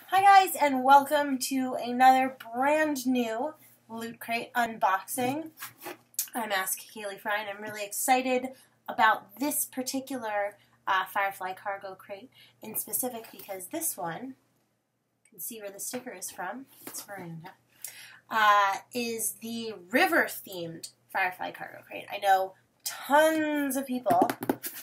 Hi guys, and welcome to another brand new Loot Crate unboxing. I'm Ask Kaylee Fry, and I'm really excited about this particular Firefly Cargo Crate in specific because this one, you can see where the sticker is from, it's Miranda, is the river-themed Firefly Cargo Crate. I know tons of people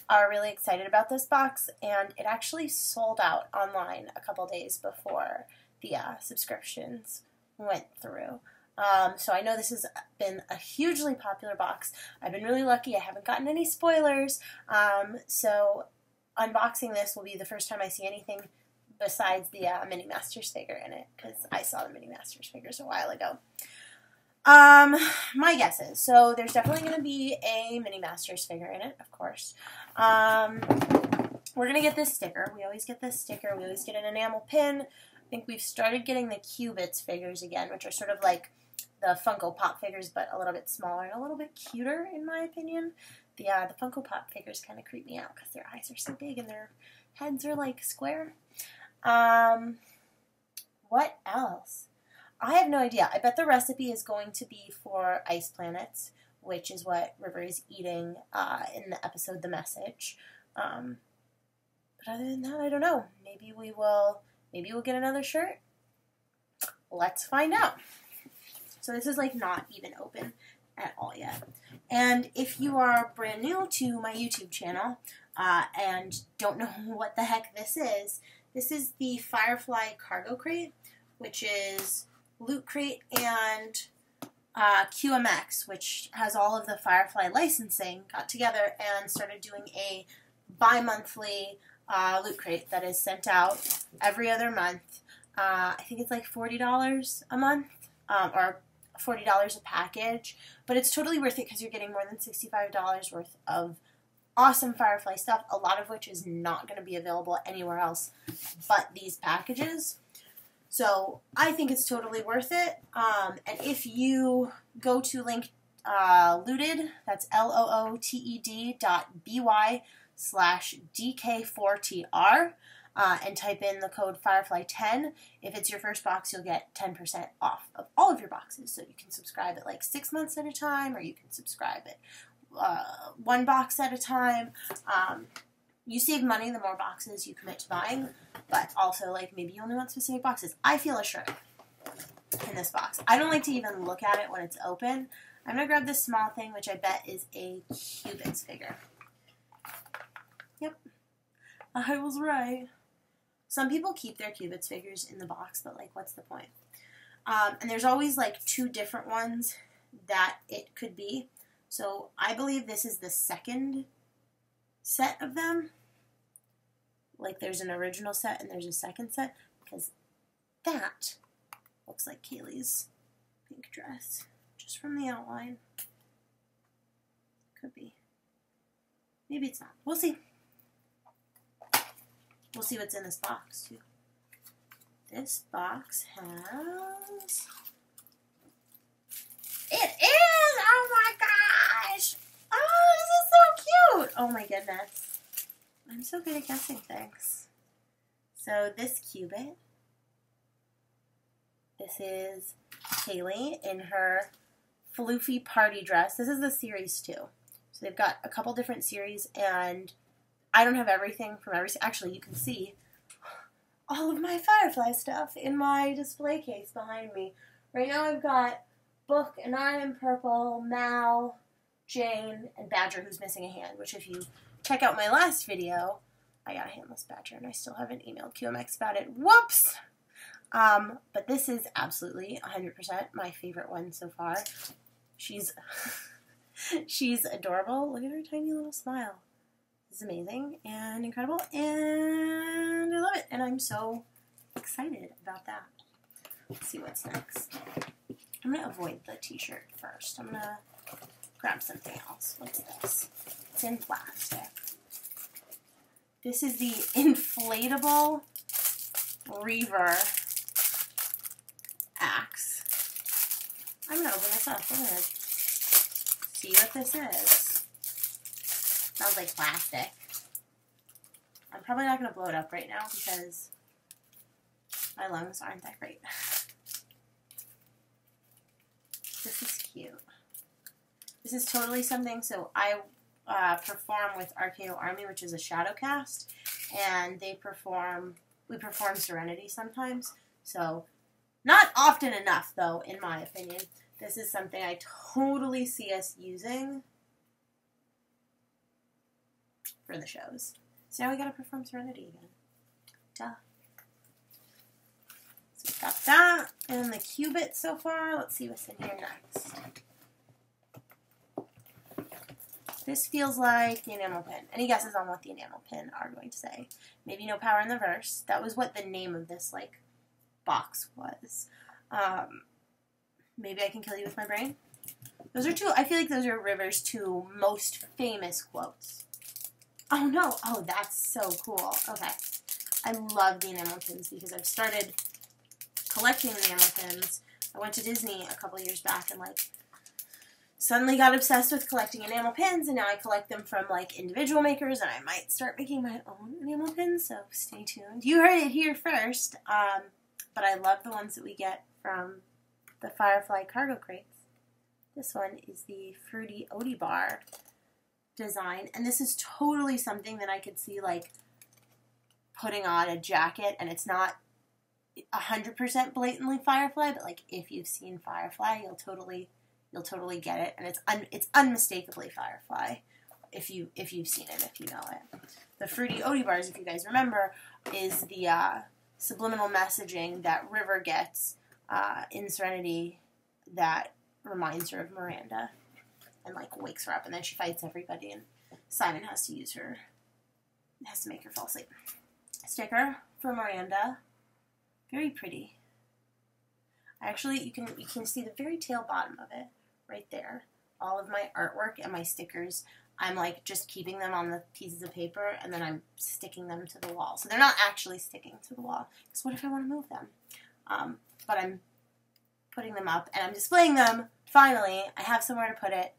are really excited about this box, and it actually sold out online a couple days before the subscriptions went through. So I know this has been a hugely popular box. I've been really lucky. I haven't gotten any spoilers. So unboxing this will be the first time I see anything besides the Mini Masters figure in it, because I saw the Mini Masters figures a while ago. My guesses. So there's definitely going to be a Mini Masters figure in it, of course. We're going to get this sticker. We always get this sticker. We always get an enamel pin. I think we've started getting the Qubits figures again, which are sort of like the Funko Pop figures, but a little bit smaller and a little bit cuter, in my opinion. The Funko Pop figures kind of creep me out because their eyes are so big and their heads are like square. What else? I have no idea. I bet the recipe is going to be for ice planets, which is what River is eating in the episode The Message. But other than that, I don't know. Maybe we'll get another shirt. Let's find out. So this is like not even open at all yet. And if you are brand new to my YouTube channel and don't know what the heck this is the Firefly Cargo Crate, which is Loot Crate and QMx, which has all of the Firefly licensing, got together and started doing a bi-monthly Loot Crate that is sent out every other month. I think it's like $40 a month, or $40 a package, but it's totally worth it because you're getting more than $65 worth of awesome Firefly stuff, a lot of which is not going to be available anywhere else but these packages. So I think it's totally worth it. And if you go to link looted, that's looted.by/DK4TR, and type in the code Firefly10. If it's your first box, you'll get 10% off of all of your boxes. So you can subscribe at like 6 months at a time, or you can subscribe at one box at a time. You save money the more boxes you commit to buying, but also, like, maybe you only want specific boxes. I feel a shirt in this box. I don't like to even look at it when it's open. I'm going to grab this small thing, which I bet is a Qubits figure. Yep. I was right. Some people keep their Qubits figures in the box, but, like, what's the point? And there's always, like, 2 different ones that it could be. So I believe this is the second set of them. Like, there's an original set and there's a second set, because that looks like Kaylee's pink dress, just from the outline. Could be. Maybe it's not. We'll see. We'll see what's in this box, too. This box has... It is! Oh my gosh! Oh, this is so cute! Oh my goodness. I'm so good at guessing things. So this Qubit, this is Kaylee in her floofy party dress. This is the series 2. So they've got a couple different series, and I don't have everything from every... Actually, you can see all of my Firefly stuff in my display case behind me. Right now I've got Book, and I Am Purple, Mal, Jane, and Badger, who's missing a hand, which if you check out my last video, I got a handless Badger, and I still haven't emailed QMx about it. Whoops! But this is absolutely 100% my favorite one so far. She's adorable. Look at her tiny little smile. This is amazing and incredible, and I love it, and I'm so excited about that. Let's see what's next. I'm going to avoid the t-shirt first. I'm going to grab something else. What's this? It's in plastic. This is the inflatable Reaver axe. I'm going to open this up. Look at it. See what this is. Smells like plastic. I'm probably not going to blow it up right now because My lungs aren't that great. This is cute. This is totally something, so I perform with RKO Army, which is a shadow cast, and we perform Serenity sometimes, so not often enough, though, in my opinion. This is something I totally see us using for the shows. So now we gotta perform Serenity again. Duh. So we've got that, and the Qubit so far. Let's see what's in here next. This feels like the enamel pin. Any guesses on what the enamel pin are going to say? Maybe no power in the verse. That was what the name of this, like, box was. Maybe I can kill you with my brain. Those are two, I feel like those are River's two most famous quotes. Oh no, oh that's so cool. Okay. I love the enamel pins because I've started collecting enamel pins. I went to Disney a couple years back and like suddenly got obsessed with collecting enamel pins, and now I collect them from like individual makers, and I might start making my own enamel pins, so stay tuned. You heard it here first, but I love the ones that we get from the Firefly Cargo Crates. This one is the Fruity Odie Bar design, and this is totally something that I could see like putting on a jacket, and it's not 100% blatantly Firefly, but like if you've seen Firefly, you'll totally get it, and it's unmistakably Firefly if you've seen it, if you know it. The Fruity Odie Bars, if you guys remember, is the subliminal messaging that River gets in Serenity that reminds her of Miranda and like wakes her up, and then she fights everybody, and Simon has to make her fall asleep. Sticker for Miranda, very pretty. Actually, you can see the very tail bottom of it right there. All of my artwork and my stickers, I'm like just keeping them on the pieces of paper, and then I'm sticking them to the wall. So they're not actually sticking to the wall, because what if I want to move them? But I'm putting them up, and I'm displaying them. Finally, I have somewhere to put it.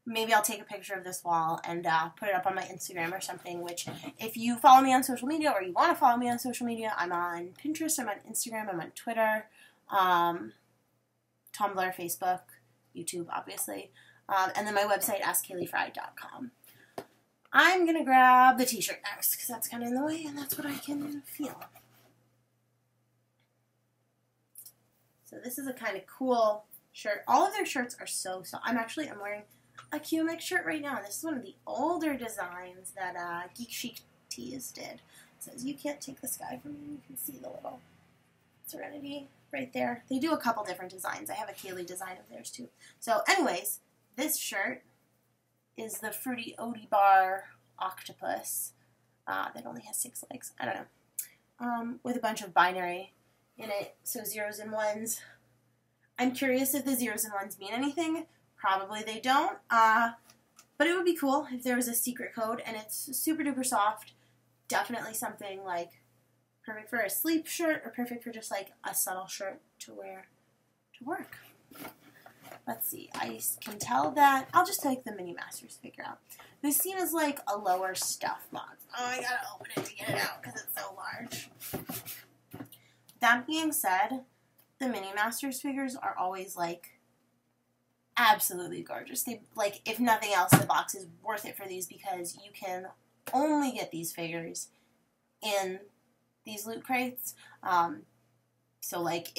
Maybe I'll take a picture of this wall and put it up on my Instagram or something, which if you follow me on social media, or you want to follow me on social media, I'm on Pinterest, I'm on Instagram, I'm on Twitter, Tumblr, Facebook, YouTube, obviously, and then my website, askkayleefry.com. I'm going to grab the t-shirt next, because that's kind of in the way, and that's what I can feel. So this is a kind of cool shirt. All of their shirts are so I'm wearing a QMx shirt right now, and this is one of the older designs that Geek Chic Tees did. It says, "You can't take the sky from me." You can see the little Serenity right there. They do a couple different designs. I have a Kaylee design of theirs too. So anyways, this shirt is the Fruity Odie Bar octopus that only has 6 legs. I don't know. With a bunch of binary in it, so zeros and ones. I'm curious if the zeros and ones mean anything. Probably they don't, but it would be cool if there was a secret code, and it's super duper soft. Definitely something like perfect for a sleep shirt, or perfect for just like a subtle shirt to wear to work. Let's see, I can tell that, I'll just take the Mini Masters figure out. This seems like a lower stuff box. Oh, I gotta open it to get it out because it's so large. That being said, the Mini Masters figures are always like absolutely gorgeous. They, like, if nothing else, the box is worth it for these, because you can only get these figures in these loot crates. So, like,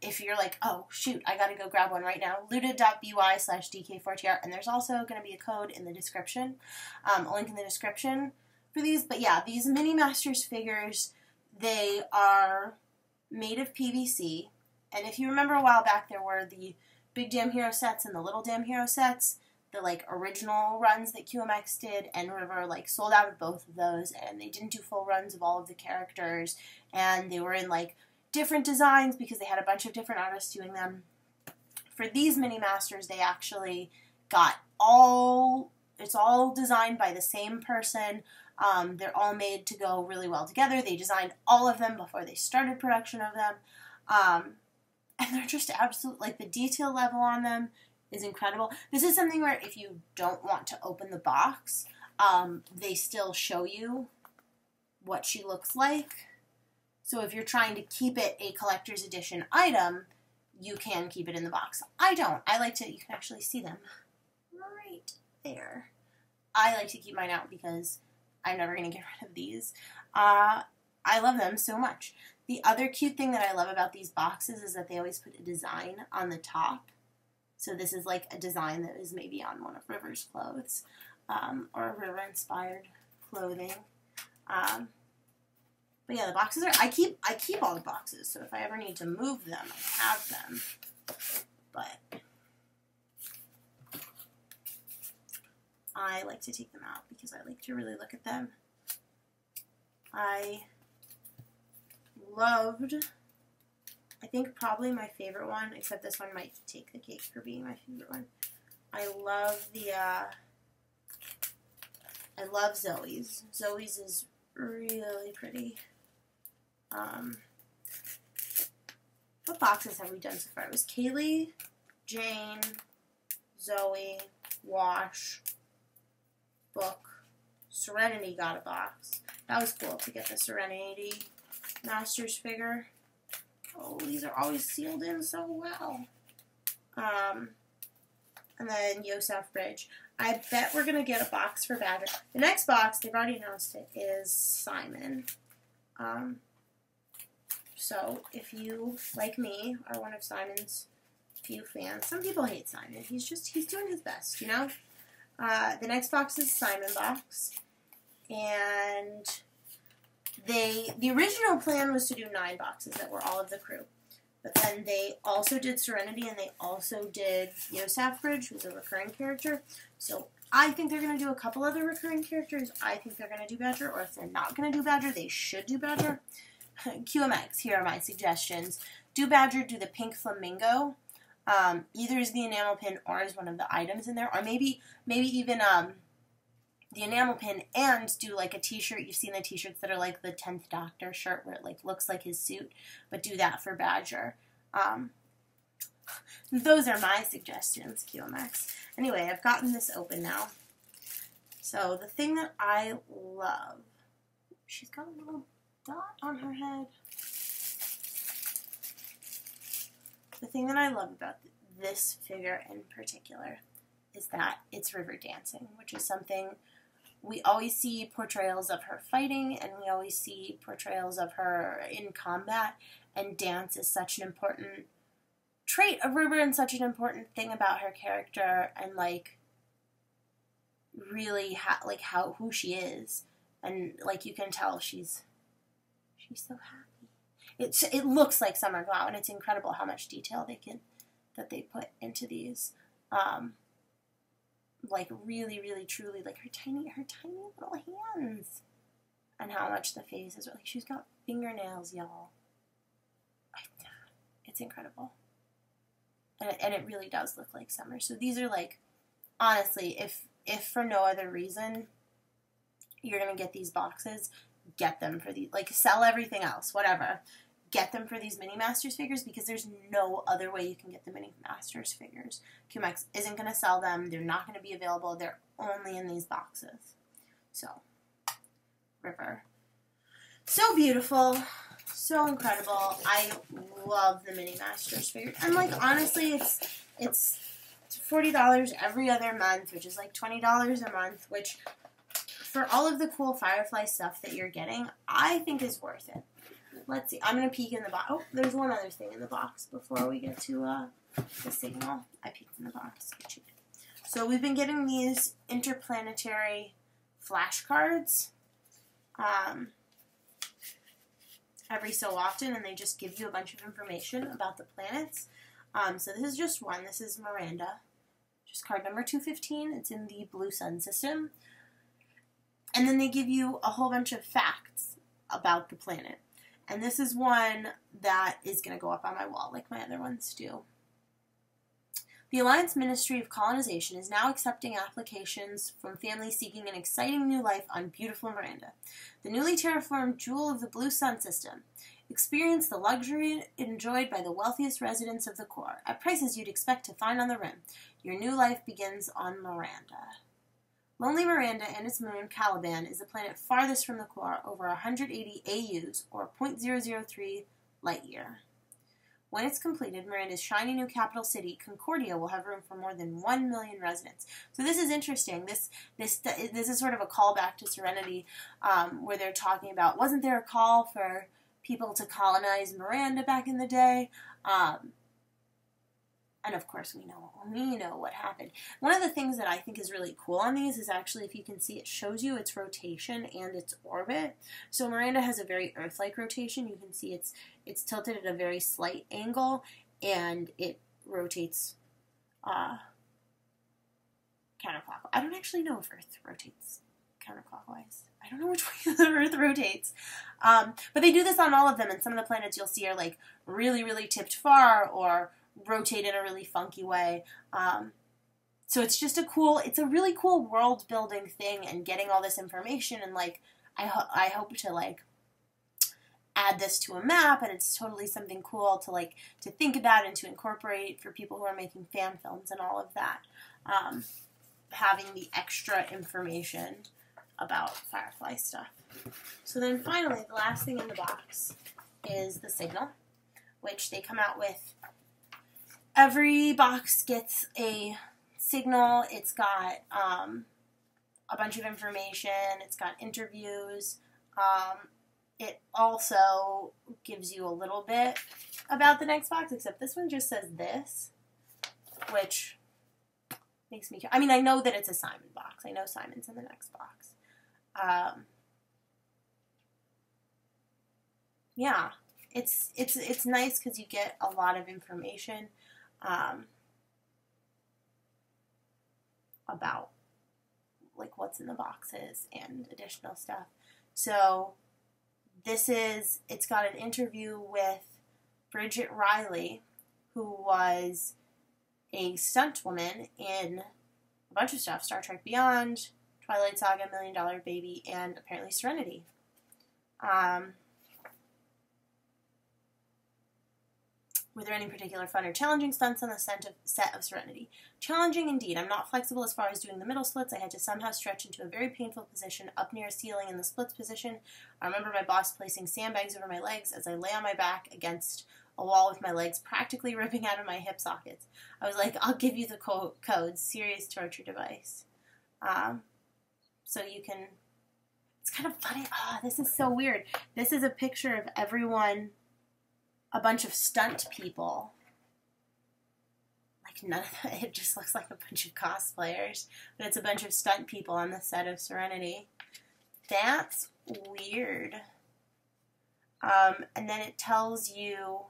if you're like, oh, shoot, I gotta go grab one right now, looted.by/DK4TR, and there's also going to be a code in the description, a link in the description for these. But yeah, these Mini Masters figures, they are made of PVC, and if you remember a while back, there were the Big Damn Hero sets and the Little Damn Hero sets, the, like, original runs that QMx did, and River, like, sold out of both of those, and they didn't do full runs of all of the characters, and they were in, like, different designs because they had a bunch of different artists doing them. For these Mini Masters, they actually got it's all designed by the same person. They're all made to go really well together. They designed all of them before they started production of them. And they're just absolute, like, the detail level on them is incredible. This is something where if you don't want to open the box, they still show you what she looks like. So if you're trying to keep it a collector's edition item, you can keep it in the box. I don't. I like to, you can actually see them right there. I like to keep mine out because I'm never going to get rid of these. I love them so much. The other cute thing that I love about these boxes is that they always put a design on the top. So this is like a design that is maybe on one of River's clothes, or River-inspired clothing. But yeah, the boxes are, I keep all the boxes, so if I ever need to move them, I have them. But I like to take them out because I like to really look at them. I think probably my favorite one, except this one might take the cake for being my favorite one. I love Zoe's. Zoe's is really pretty. What boxes have we done so far? It was Kaylee, Jane, Zoe, Wash, Book, Serenity got a box. That was cool to get the Serenity Masters figure. Oh, these are always sealed in so well. And then Yosef Bridge. I bet we're going to get a box for Badger. The next box, they've already announced it, is Simon. So if you, like me, are one of Simon's few fans, some people hate Simon. He's doing his best, you know? The next box is Simon box. And the original plan was to do 9 boxes that were all of the crew. But then they also did Serenity, and they also did Yosef Bridge, who's a recurring character. So I think they're going to do a couple other recurring characters. I think they're going to do Badger, or if they're not going to do Badger, they should do Badger. QMx, here are my suggestions. Do Badger, do the pink flamingo. Either as the enamel pin or as one of the items in there. Or maybe even the enamel pin and do like a t-shirt. You've seen the t-shirts that are like the 10th Doctor shirt where it like looks like his suit. But do that for Badger. Those are my suggestions, QMx. Anyway, I've gotten this open now. So the thing that I love, she's got a little dot on her head. The thing that I love about this figure in particular is that it's river dancing, which is something we always see portrayals of her fighting, and we always see portrayals of her in combat, and dance is such an important trait of River and such an important thing about her character, and like really who she is, and like you can tell she's so happy. It looks like Summer Glau, and it's incredible how much detail they put into these. Like really, really, truly, like her tiny little hands, and how much the face is. Like she's got fingernails, y'all. It's incredible, and it really does look like Summer. So these are like, honestly, if for no other reason, you're gonna get these boxes, get them for these. Like sell everything else, whatever. Get them for these Mini Masters figures because there's no other way you can get the Mini Masters figures. QMx isn't going to sell them. They're not going to be available. They're only in these boxes. So, River. So beautiful. So incredible. I love the Mini Masters figures. And, like, honestly, it's $40 every other month, which is like $20 a month, which for all of the cool Firefly stuff that you're getting, I think is worth it. Let's see. I'm going to peek in the box. Oh, there's one other thing in the box before we get to the signal. I peeked in the box. I cheated. So we've been getting these interplanetary flashcards every so often, and they just give you a bunch of information about the planets. So this is just one. This is Miranda. Just card number 215. It's in the Blue Sun system. And then they give you a whole bunch of facts about the planet. And this is one that is going to go up on my wall like my other ones do. The Alliance Ministry of Colonization is now accepting applications from families seeking an exciting new life on beautiful Miranda, the newly terraformed jewel of the Blue Sun system. Experience the luxury enjoyed by the wealthiest residents of the core, at prices you'd expect to find on the rim. Your new life begins on Miranda. Lonely Miranda and its moon, Caliban, is the planet farthest from the core, over 180 AUs, or 0.003 light-year. When it's completed, Miranda's shiny new capital city, Concordia, will have room for more than 1 million residents. So this is interesting. This is sort of a callback to Serenity, where they're talking about, wasn't there a call for people to colonize Miranda back in the day? And of course, we know what happened. One of the things that I think is really cool on these is actually, if you can see, it shows you its rotation and its orbit. So Miranda has a very Earth-like rotation. You can see it's tilted at a very slight angle, and it rotates counterclockwise. I don't actually know if Earth rotates counterclockwise. I don't know which way the Earth rotates. But they do this on all of them, and some of the planets you'll see are like really, really tipped far, or rotate in a really funky way. So it's just it's a really cool world building thing, and getting all this information, and like I hope to like add this to a map, and it's totally something cool to like to think about and to incorporate for people who are making fan films and all of that. Having the extra information about Firefly stuff. So then finally, the last thing in the box is the signal, which they come out with. Every box gets a signal. It's got a bunch of information. It's got interviews. It also gives you a little bit about the next box, except this one just says this, which makes me... I mean, I know that it's a Simon box. I know Simon's in the next box. Yeah, it's nice because you get a lot of information about like what's in the boxes and additional stuff. So it's got an interview with Bridget Riley, who was a stunt woman in a bunch of stuff: Star Trek Beyond, Twilight Saga, $1 Million Baby, and apparently Serenity. Were there any particular fun or challenging stunts on the set of Serenity? Challenging indeed. I'm not flexible as far as doing the middle splits. I had to somehow stretch into a very painful position up near a ceiling in the splits position. I remember my boss placing sandbags over my legs as I lay on my back against a wall with my legs practically ripping out of my hip sockets. I was like, I'll give you the codes. Serious torture device. So you can... It's kind of funny. This is so weird. This is a picture of everyone... A bunch of stunt people. Like, none of that, it just looks like a bunch of cosplayers. But it's a bunch of stunt people on the set of Serenity. That's weird. And then it tells you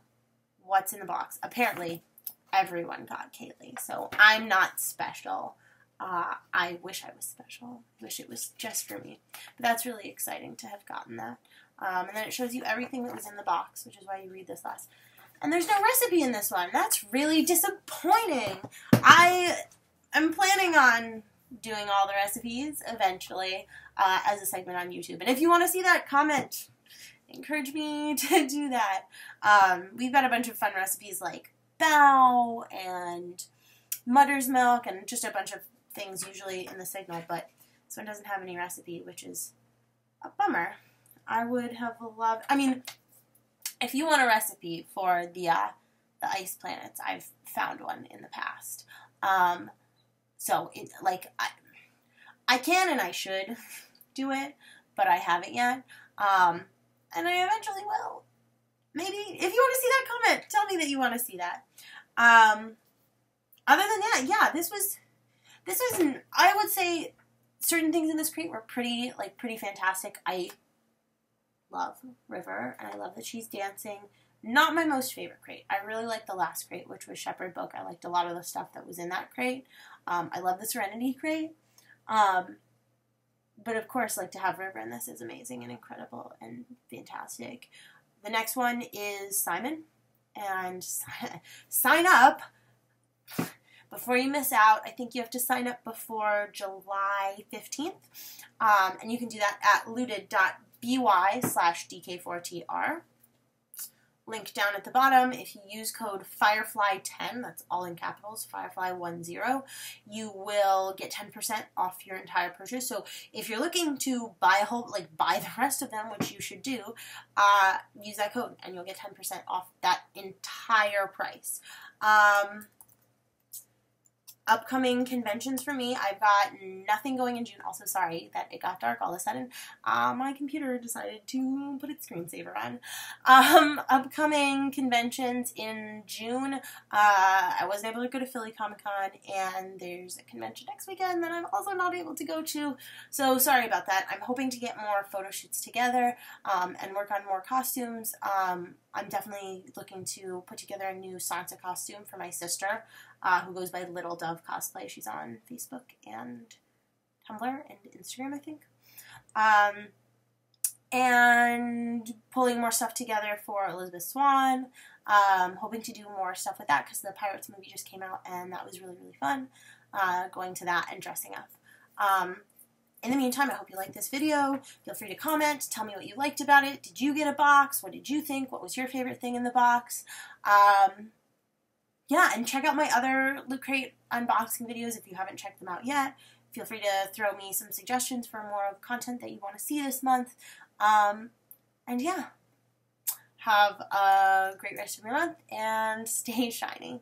what's in the box. Apparently, everyone got Kaylee. So I'm not special. I wish I was special. I wish it was just for me. But that's really exciting to have gotten that. And then it shows you everything that was in the box, which is why you read this last. And there's no recipe in this one. That's really disappointing. I am planning on doing all the recipes eventually as a segment on YouTube. And if you want to see that, comment. Encourage me to do that. We've got a bunch of fun recipes like Bao and Mother's Milk and just a bunch of things usually in the signal. But this one doesn't have any recipe, which is a bummer. I would have loved... I mean, if you want a recipe for the ice planets, I've found one in the past. So, I can and I should do it, but I haven't yet. And I eventually will. Maybe, if you want to see that, comment. Tell me that you want to see that. Other than that, yeah, this was, I would say, certain things in this crate were pretty fantastic. I love River, and I love that she's dancing. Not my most favorite crate. I really liked the last crate, which was Shepherd Book. I liked a lot of the stuff that was in that crate. I love the Serenity crate. But of course, to have River in this is amazing and incredible and fantastic. The next one is Simon. And sign up before you miss out. I think you have to sign up before July 15th. And you can do that at looted.by/DK4TR. link down at the bottom. If you use code Firefly10, that's all in capitals, Firefly10, you will get 10% off your entire purchase. So if you're looking to buy a whole, like buy the rest of them, which you should do, use that code and you'll get 10% off that entire price. Upcoming conventions for me, I've got nothing going in June. Also, sorry that it got dark all of a sudden. My computer decided to put its screensaver on. Upcoming conventions in June, I wasn't able to go to Philly Comic Con, and there's a convention next weekend that I'm also not able to go to, so sorry about that. I'm hoping to get more photo shoots together, and work on more costumes. I'm definitely looking to put together a new Sansa costume for my sister, who goes by Little Dove Cosplay. She's on Facebook and Tumblr and Instagram, I think. And pulling more stuff together for Elizabeth Swann. Hoping to do more stuff with that because the Pirates movie just came out and that was really, really fun. Going to that and dressing up. In the meantime, I hope you liked this video. Feel free to comment. Tell me what you liked about it. Did you get a box? What did you think? What was your favorite thing in the box? Yeah, and check out my other Loot Crate unboxing videos if you haven't checked them out yet. Feel free to throw me some suggestions for more of content that you want to see this month. And yeah, have a great rest of your month and stay shiny.